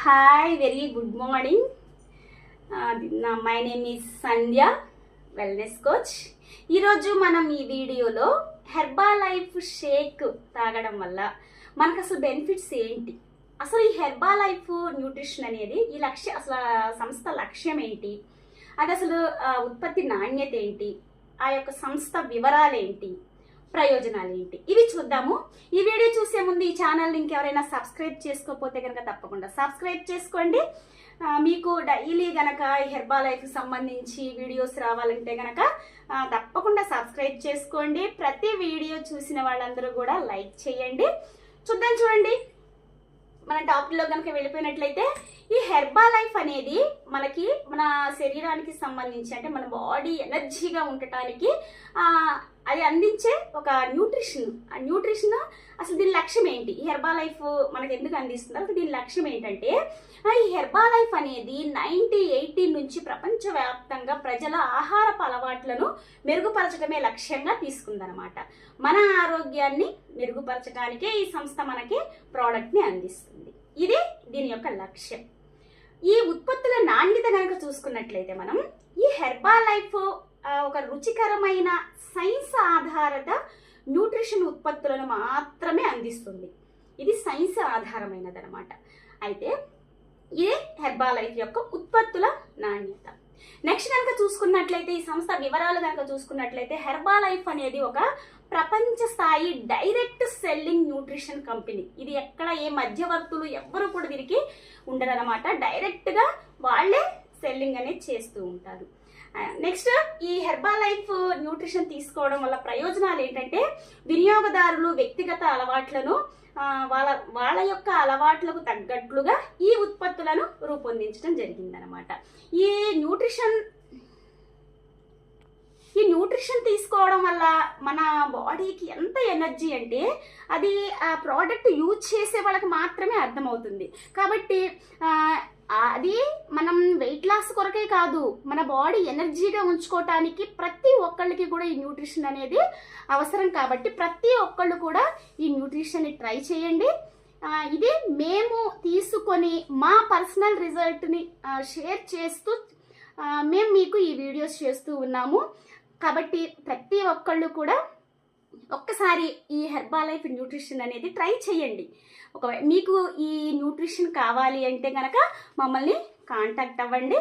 Hi, very good morning. My name is Sandhya, wellness coach. ఈరోజు మనం ఈ వీడియోలో హెర్బా లైఫ్ షేక్ తాగడం వల్ల మనకు అసలు బెనిఫిట్స్ ఏంటి, అసలు ఈ హెర్బా లైఫ్ న్యూట్రిషన్ అనేది ఈ అసలు సంస్థ లక్ష్యం ఏంటి, అది అసలు ఉత్పత్తి నాణ్యత ఏంటి, ఆ యొక్క సంస్థ వివరాలు ఏంటి, ప్రయోజనాలు ఏంటి, ఇవి చూద్దాము. ఈ వీడియో చూసే ముందు ఈ ఛానల్ ఇంకెవరైనా సబ్స్క్రైబ్ చేసుకోకపోతే కనుక తప్పకుండా సబ్స్క్రైబ్ చేసుకోండి. మీకు డైలీ గనక హెర్బా లైఫ్కి సంబంధించి వీడియోస్ రావాలంటే గనక తప్పకుండా సబ్స్క్రైబ్ చేసుకోండి. ప్రతి వీడియో చూసిన వాళ్ళందరూ కూడా లైక్ చేయండి. చూడండి మన టాపిక్లో కనుక వెళ్ళిపోయినట్లయితే, ఈ హెర్బా లైఫ్ అనేది మనకి మన శరీరానికి సంబంధించి, అంటే మన బాడీ ఎనర్జీగా ఉండటానికి అది అందించే ఒక న్యూట్రిషన్. ఆ న్యూట్రిషన్ అసలు దీని లక్ష్యం ఏంటి, ఈ హెర్బా లైఫ్ మనకి ఎందుకు అందిస్తుంది, అసలు దీని లక్ష్యం ఏంటంటే, ఈ హెర్బా లైఫ్ అనేది 1918 నుంచి ప్రపంచవ్యాప్తంగా ప్రజల ఆహారపు అలవాట్లను మెరుగుపరచడమే లక్ష్యంగా తీసుకుందనమాట. మన ఆరోగ్యాన్ని మెరుగుపరచడానికే ఈ సంస్థ మనకి ప్రోడక్ట్ని అందిస్తుంది. ఇది దీని యొక్క లక్ష్యం. ఈ ఉత్పత్తుల నాణ్యత కనుక చూసుకున్నట్లయితే, మనం ఈ హెర్బా లైఫ్ ఒక రుచికరమైన సైన్స్ ఆధారిత న్యూట్రిషన్ ఉత్పత్తులను మాత్రమే అందిస్తుంది. ఇది సైన్స్ ఆధారమైనది అనమాట. అయితే ఇదే హెర్బా లైఫ్ యొక్క ఉత్పత్తుల నాణ్యత. నెక్స్ట్ కనుక చూసుకున్నట్లయితే, ఈ సంస్థ వివరాలు కనుక చూసుకున్నట్లయితే, హెర్బా లైఫ్ అనేది ఒక ప్రపంచ స్థాయి డైరెక్ట్ సెల్లింగ్ న్యూట్రిషన్ కంపెనీ. ఇది ఎక్కడ ఏ మధ్యవర్తులు ఎవ్వరు కూడా దీనికి ఉండరనమాట. డైరెక్ట్గా వాళ్ళే సెల్లింగ్ అనేది చేస్తూ ఉంటారు. నెక్స్ట్, ఈ హెర్బా లైఫ్ న్యూట్రిషన్ తీసుకోవడం వల్ల ప్రయోజనాలు ఏంటంటే, వినియోగదారులు వ్యక్తిగత అలవాట్లను వాళ్ళ యొక్క అలవాట్లకు తగ్గట్లుగా ఈ ఉత్పత్తులను రూపొందించడం జరిగిందనమాట. ఈ న్యూట్రిషన్ తీసుకోవడం వల్ల మన బాడీకి ఎంత ఎనర్జీ అంటే, అది ఆ ప్రోడక్ట్ యూజ్ చేసే వాళ్ళకి మాత్రమే అర్థమవుతుంది. కాబట్టి అది మనం వెయిట్ లాస్ కొరకే కాదు, మన బాడీ ఎనర్జీగా ఉంచుకోవటానికి ప్రతి ఒక్కళ్ళకి కూడా ఈ న్యూట్రిషన్ అనేది అవసరం. కాబట్టి ప్రతి ఒక్కళ్ళు కూడా ఈ న్యూట్రిషన్ని ట్రై చేయండి. ఇది మేము తీసుకొని మా పర్సనల్ రిజల్ట్ని షేర్ చేస్తూ మేము మీకు ఈ వీడియోస్ చేస్తూ ఉన్నాము. కాబట్టి ప్రతి ఒక్కళ్ళు కూడా ఒక్కసారి ఈ హెర్బా లైఫ్ న్యూట్రిషన్ అనేది ట్రై చేయండి. ఒకవేళ మీకు ఈ న్యూట్రిషన్ కావాలి అంటే కనుక మమ్మల్ని కాంటాక్ట్ అవ్వండి.